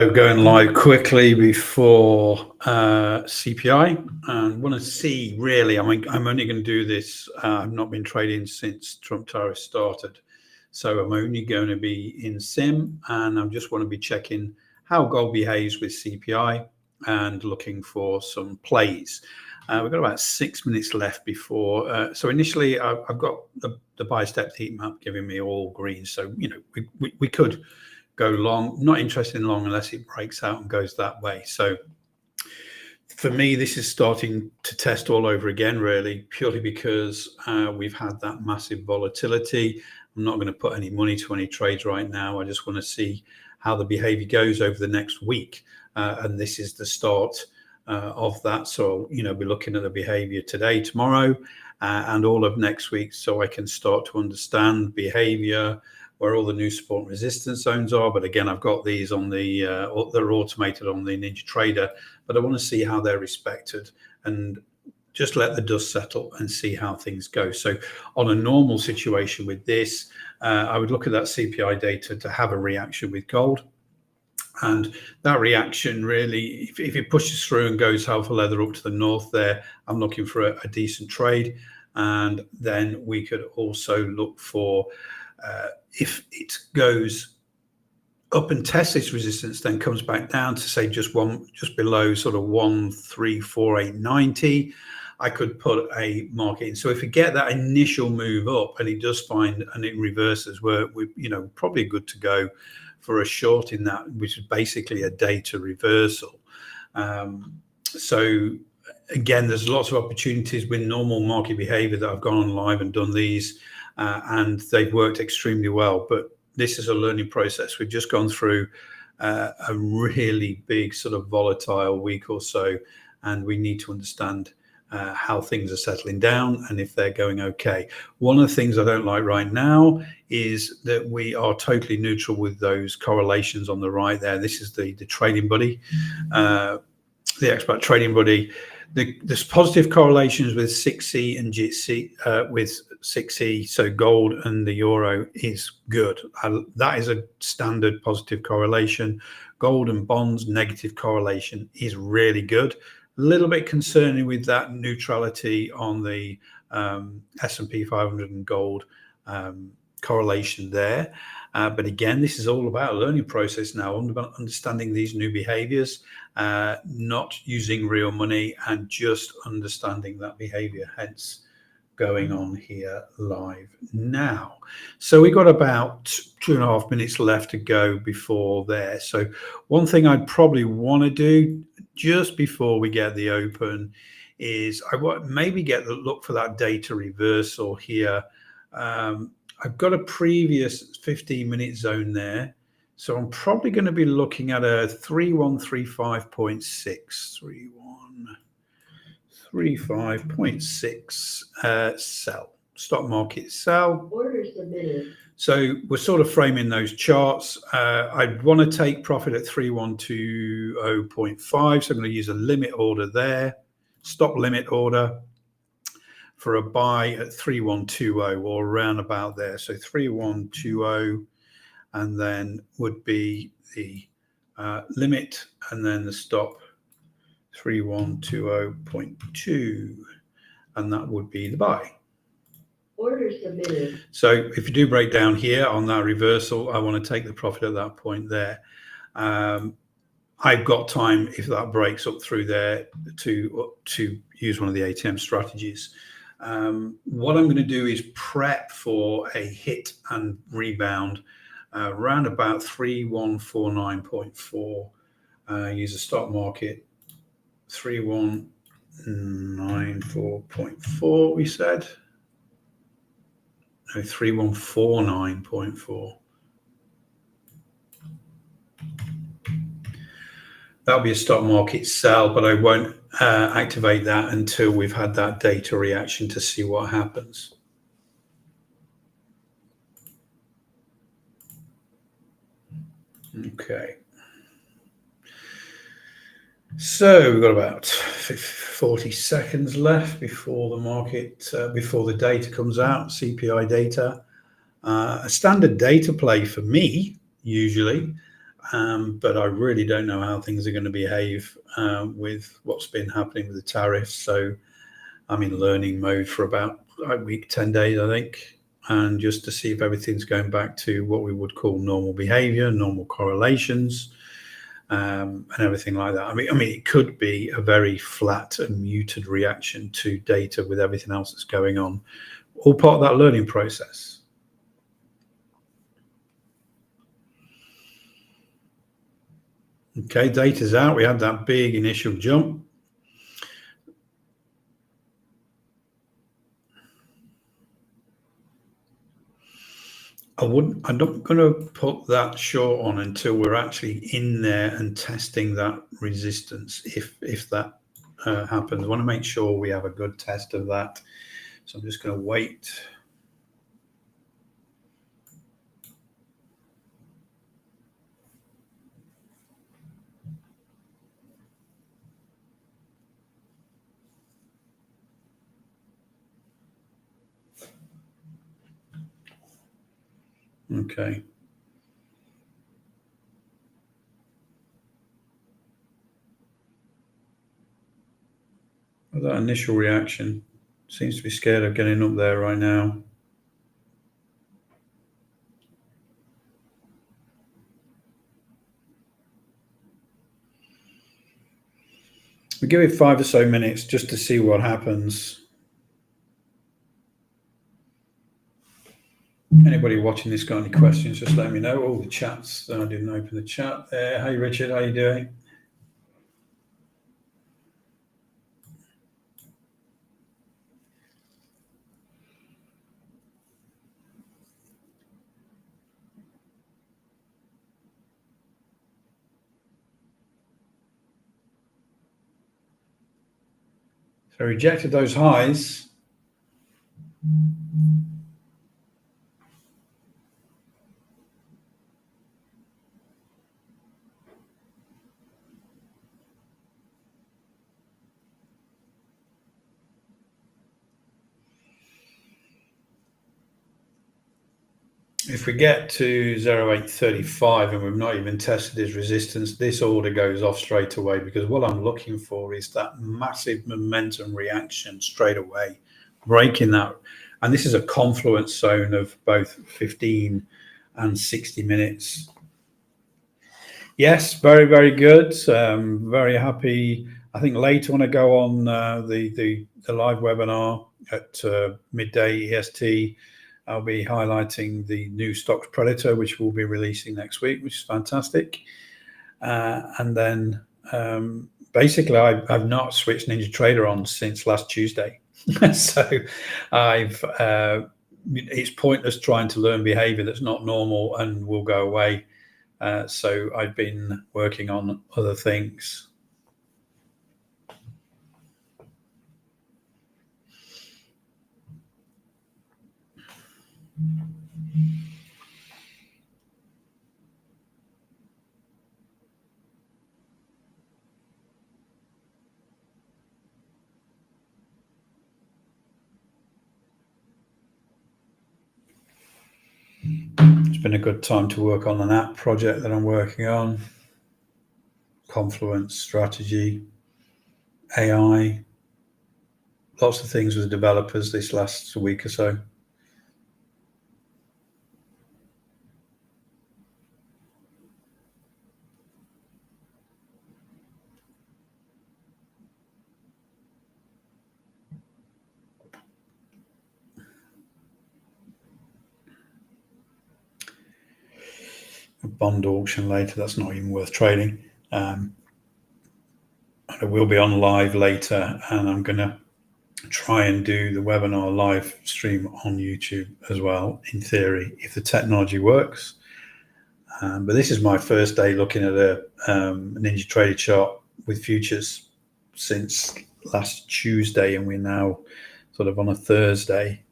Going live quickly before CPI, and want to see really. I mean, I'm only going to do this. I've not been trading since Trump tariff started, so I'm only going to be in sim, and I just want to be checking how gold behaves with CPI and looking for some plays. We've got about 6 minutes left before. So initially, I've got the buy step heat map giving me all green. So we could go long. Not interested in long unless it breaks out and goes that way. So for me, this is starting to test all over again, really, purely because we've had that massive volatility. I'm not going to put any money to any trades right now. I just want to see how the behavior goes over the next week. And this is the start of that. So, be looking at the behavior today, tomorrow, and all of next week, so I can start to understand behavior, where all the new support and resistance zones are. But again, I've got these on the, they're automated on the Ninja Trader, but I want to see how they're respected and just let the dust settle and see how things go. So on a normal situation with this, I would look at that CPI data to have a reaction with gold. And that reaction really, if it pushes through and goes alpha leather up to the north there, I'm looking for a decent trade. And then we could also look for, if it goes up and tests its resistance, then comes back down to say just below sort of 134,890, I could put a market in. So if we get that initial move up and it does find and it reverses, we're probably good to go for a short in that, which is basically a data reversal. So again, there's lots of opportunities with normal market behavior that I've gone on live and done these. And they've worked extremely well, but this is a learning process. We've just gone through a really big sort of volatile week or so, and we need to understand how things are settling down and if they're going okay. One of the things I don't like right now is that we are totally neutral with those correlations on the right there. This is the trading buddy, the xBrat trading buddy. There's positive correlations with 6E and GC, with 6E, so gold and the euro is good. That is a standard positive correlation. Gold and bonds, negative correlation is really good. A little bit concerning with that neutrality on the S&P 500 and gold correlation there. But again, this is all about a learning process now, understanding these new behaviors, not using real money and just understanding that behavior, hence going on here live now. So we got about 2.5 minutes left to go before there. So one thing I'd probably want to do just before we get the open is I want maybe look for that data reversal here. I've got a previous 15-minute zone there, so I'm probably going to be looking at a 3135.6, 3135.6 sell, stock market sell. Orders submitted. So we're sort of framing those charts. I'd want to take profit at 3120.5, so I'm going to use a limit order there, stop limit order for a buy at 3120 or around about there. So 3120, and then would be the limit, and then the stop 3120.2, and that would be the buy. Order submitted. So if you do break down here on that reversal, I want to take the profit at that point there. I've got time if that breaks up through there to use one of the ATM strategies. What I'm going to do is prep for a hit and rebound around about 3149.4. Use a stock market 3194.4. We said no, 3149.4. That'll be a stock market sell, but I won't activate that until we've had that data reaction to see what happens. Okay. So we've got about 40 seconds left before the market, before the data comes out, CPI data. A standard data play for me, usually, but I really don't know how things are going to behave with what's been happening with the tariffs. So I'm in learning mode for about a week, 10 days, I think, and just to see if everything's going back to what we would call normal behavior, normal correlations, and everything like that. I mean, it could be a very flat and muted reaction to data with everything else that's going on, all part of that learning process. Okay, data's out. We had that big initial jump. I'm not going to put that short on until we're actually in there and testing that resistance. If that happens, I want to make sure we have a good test of that. So I'm just going to wait. Okay. Well, that initial reaction seems to be scared of getting up there right now. We give it 5 or so minutes just to see what happens. Anybody watching this got any questions, just let me know. Oh, the chats. I didn't open the chat there. Hey, Richard, how you doing? So rejected those highs. If we get to 0.835 and we've not even tested his resistance, this order goes off straight away, because what I'm looking for is that massive momentum reaction straight away, breaking that. And this is a confluence zone of both 15 and 60 minutes. Yes, very, very good. Very happy. I think later when I go on the live webinar at midday EST, I'll be highlighting the new stocks Predator, which we'll be releasing next week, which is fantastic. And then basically, I've not switched NinjaTrader on since last Tuesday. So it's pointless trying to learn behavior that's not normal and will go away. So I've been working on other things. It's been a good time to work on an app project that I'm working on. Confluence, strategy, AI, lots of things with developers this last week or so. A bond auction later, that's not even worth trading. I will be on live later, and I'm going to try and do the webinar live stream on YouTube as well, in theory, if the technology works. But this is my first day looking at a NinjaTrader chart with futures since last Tuesday, and we're now sort of on a Thursday.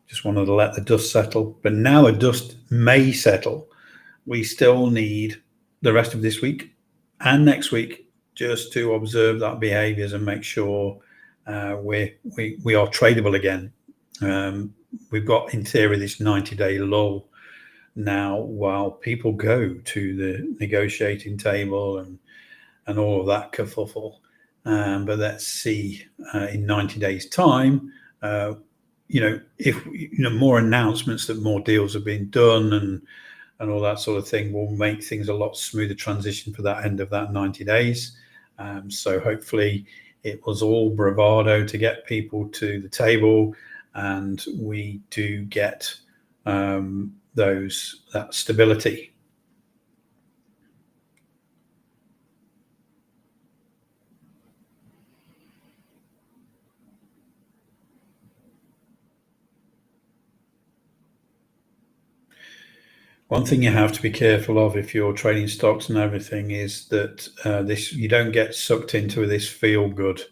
Just wanted to let the dust settle, but now the dust may settle. We still need the rest of this week and next week just to observe that behaviors and make sure we are tradable again. We've got, in theory, this 90-day lull now while people go to the negotiating table and all of that kerfuffle. But let's see in 90 days time, if more announcements that more deals have been done and all that sort of thing will make things a lot smoother transition for that end of that 90 days. So hopefully it was all bravado to get people to the table, and we do get that stability. One thing you have to be careful of if you're trading stocks and everything is that you don't get sucked into this feel-good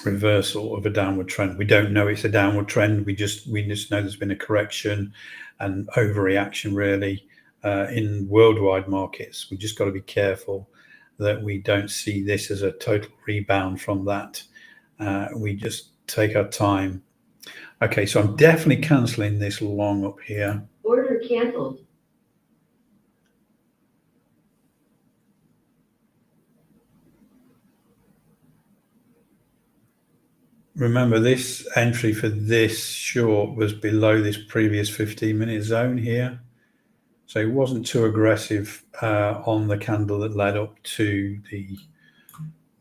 reversal of a downward trend. We don't know it's a downward trend. We just know there's been a correction and overreaction really in worldwide markets. We just got to be careful that we don't see this as a total rebound from that. We just take our time. Okay, so I'm definitely cancelling this long up here. Order cancelled. Remember, this entry for this short was below this previous 15-minute zone here. So it wasn't too aggressive on the candle that led up to the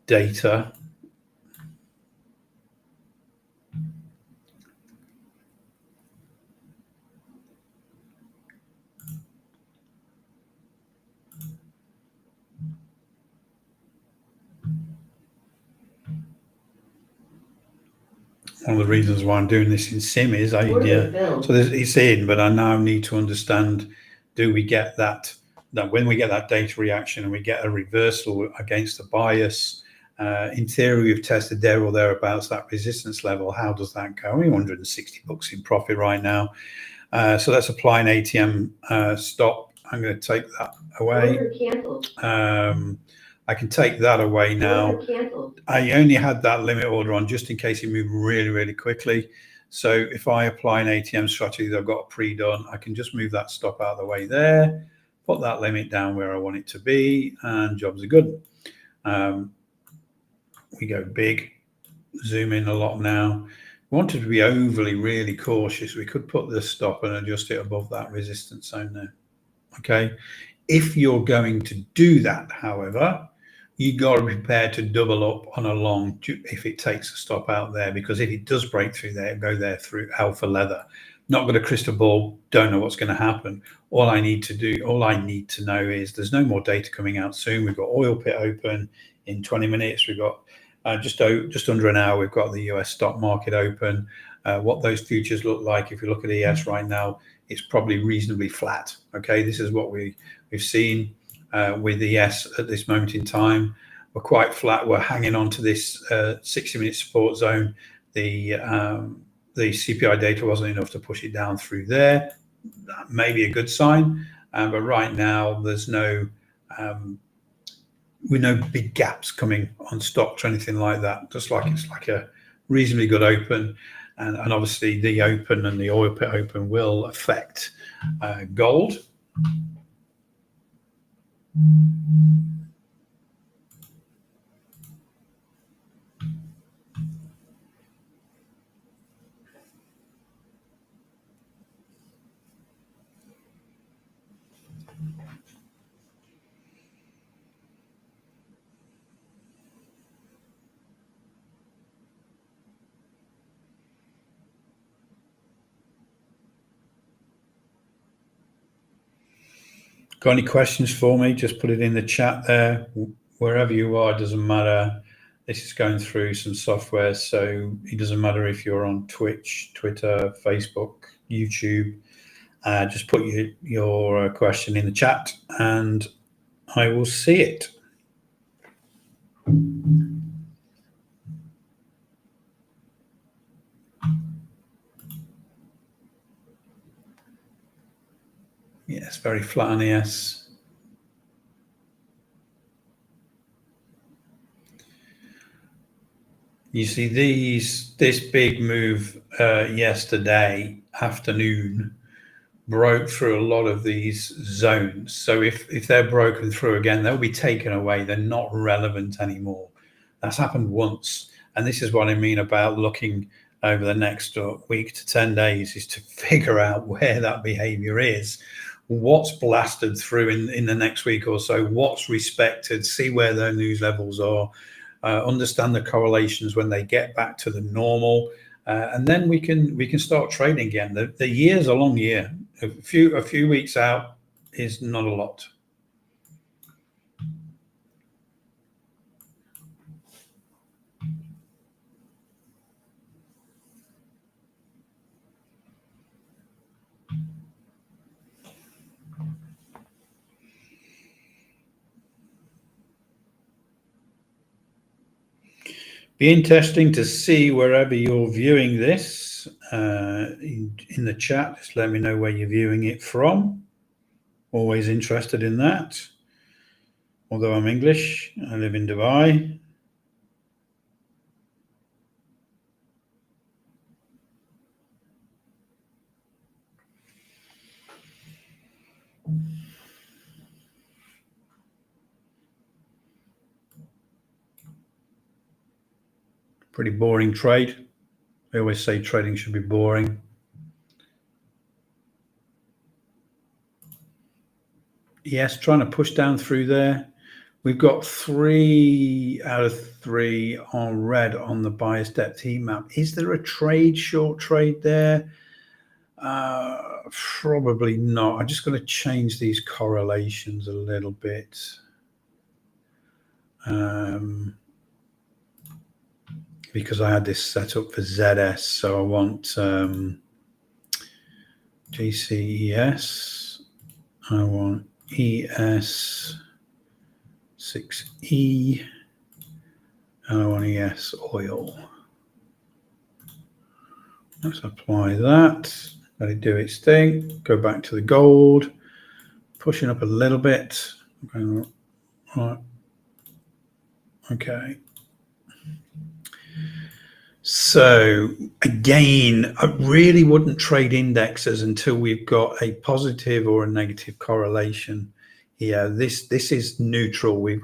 data. One of the reasons why I'm doing this in sim is so it's in, but I now need to understand, do we get that when we get that data reaction and we get a reversal against the bias, in theory we've tested there or thereabouts that resistance level. How does that go? We're $160 in profit right now. So let's apply an ATM stop. I'm going to take that away. I can take that away now. I only had that limit order on just in case it moved really, really quickly. So if I apply an ATM strategy that I've got pre-done, I can just move that stop out of the way there, put that limit down where I want it to be, and jobs are good. We go big, zoom in a lot now. We wanted to be overly really cautious. We could put the stop and adjust it above that resistance zone there. Okay. If you're going to do that, however, you got to be prepared to double up on a long if it takes a stop out there, because if it does break through there, go there through alpha leather. Not got a crystal ball, don't know what's going to happen. All I need to know is there's no more data coming out soon. We've got oil pit open in 20 minutes. We've got just under an hour. We've got the US stock market open. What those futures look like, if you look at ES right now, it's probably reasonably flat. Okay, this is what we've seen with ES at this moment in time. We're quite flat. We're hanging on to this 60-minute support zone. The CPI data wasn't enough to push it down through there. That may be a good sign, but right now there's no big gaps coming on stocks or anything like that. Just like it's like a reasonably good open, and obviously the open and the oil pit open will affect gold. Got any questions for me? Just put it in the chat there. Wherever you are, it doesn't matter. This is going through some software, so it doesn't matter if you're on Twitch, Twitter, Facebook, YouTube. Just put your question in the chat and I will see it. Yes, very flat on ES. You see this big move yesterday afternoon broke through a lot of these zones. So if they're broken through again, they'll be taken away. They're not relevant anymore. That's happened once. And this is what I mean about looking over the next week to 10 days, is to figure out where that behavior is, what's blasted through in the next week or so, what's respected, see where their news levels are, understand the correlations when they get back to the normal, and then we can start trading again. The year's a long year. A few weeks out is not a lot. Be interesting to see wherever you're viewing this in the chat. Just let me know where you're viewing it from. Always interested in that. Although I'm English, I live in Dubai. Pretty boring trade. I always say trading should be boring. Yes, trying to push down through there. We've got 3 out of 3 on red on the bias depth heat map. Is there a trade, short trade there? Probably not. I'm just going to change these correlations a little bit. Because I had this set up for ZS, so I want GCES, I want ES6E, and I want ES oil. Let's apply that, let it do its thing, go back to the gold, pushing up a little bit. Right. Okay. So again, I really wouldn't trade indexes until we've got a positive or a negative correlation here. This is neutral. We've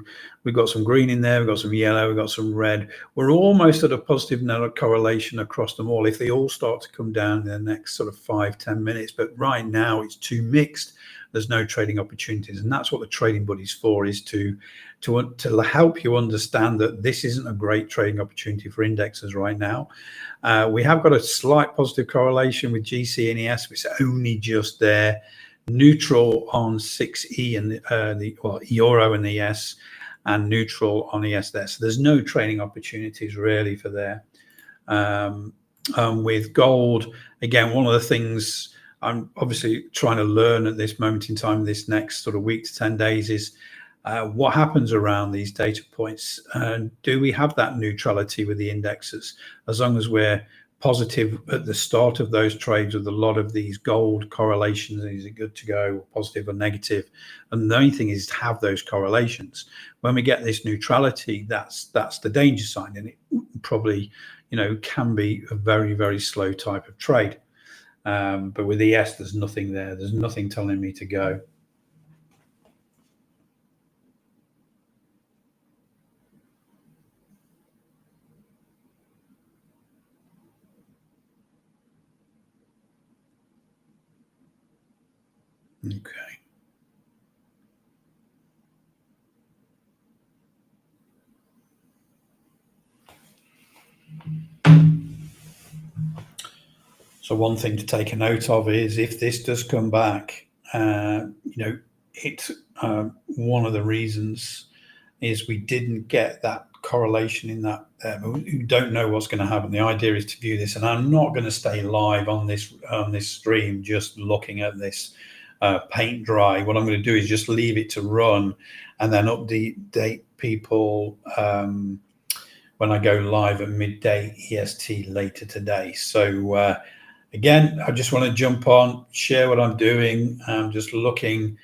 got some green in there, we've got some yellow, we've got some red. We're almost at a positive correlation across them all if they all start to come down in the next sort of 5-10 minutes. But right now it's too mixed. There's no trading opportunities, and that's what the trading buddy's for, is to help you understand that this isn't a great trading opportunity for indexes right now. We have got a slight positive correlation with GC and ES, which is only just there. Neutral on 6E and the Euro and the ES, and neutral on ES there. So there's no trading opportunities really for there. With gold, again, one of the things I'm obviously trying to learn at this moment in time, this next sort of week to 10 days, is what happens around these data points. Do we have that neutrality with the indexes? As long as we're positive at the start of those trades with a lot of these gold correlations, is it good to go, positive or negative? And the only thing is to have those correlations. When we get this neutrality, that's the danger sign, and it probably, can be a very, very slow type of trade. But with ES, there's nothing there. There's nothing telling me to go. Okay. So one thing to take a note of is, if this does come back, it's one of the reasons is we didn't get that correlation in that. We don't know what's going to happen. The idea is to view this, and I'm not going to stay live on this stream just looking at this paint dry. What I'm going to do is just leave it to run, and then update people when I go live at midday EST later today. So again, I just want to jump on, share what I'm doing. I'm just looking,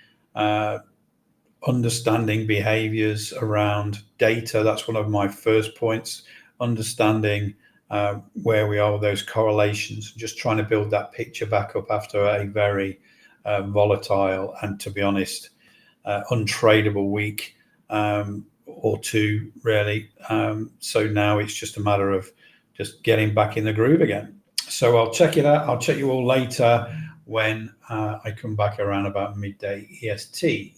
understanding behaviors around data. That's one of my first points, understanding where we are with those correlations, just trying to build that picture back up after a very volatile, and to be honest, untradable week or two, really. So now it's just a matter of just getting back in the groove again. So I'll check it out. I'll check you all later when I come back around about midday EST.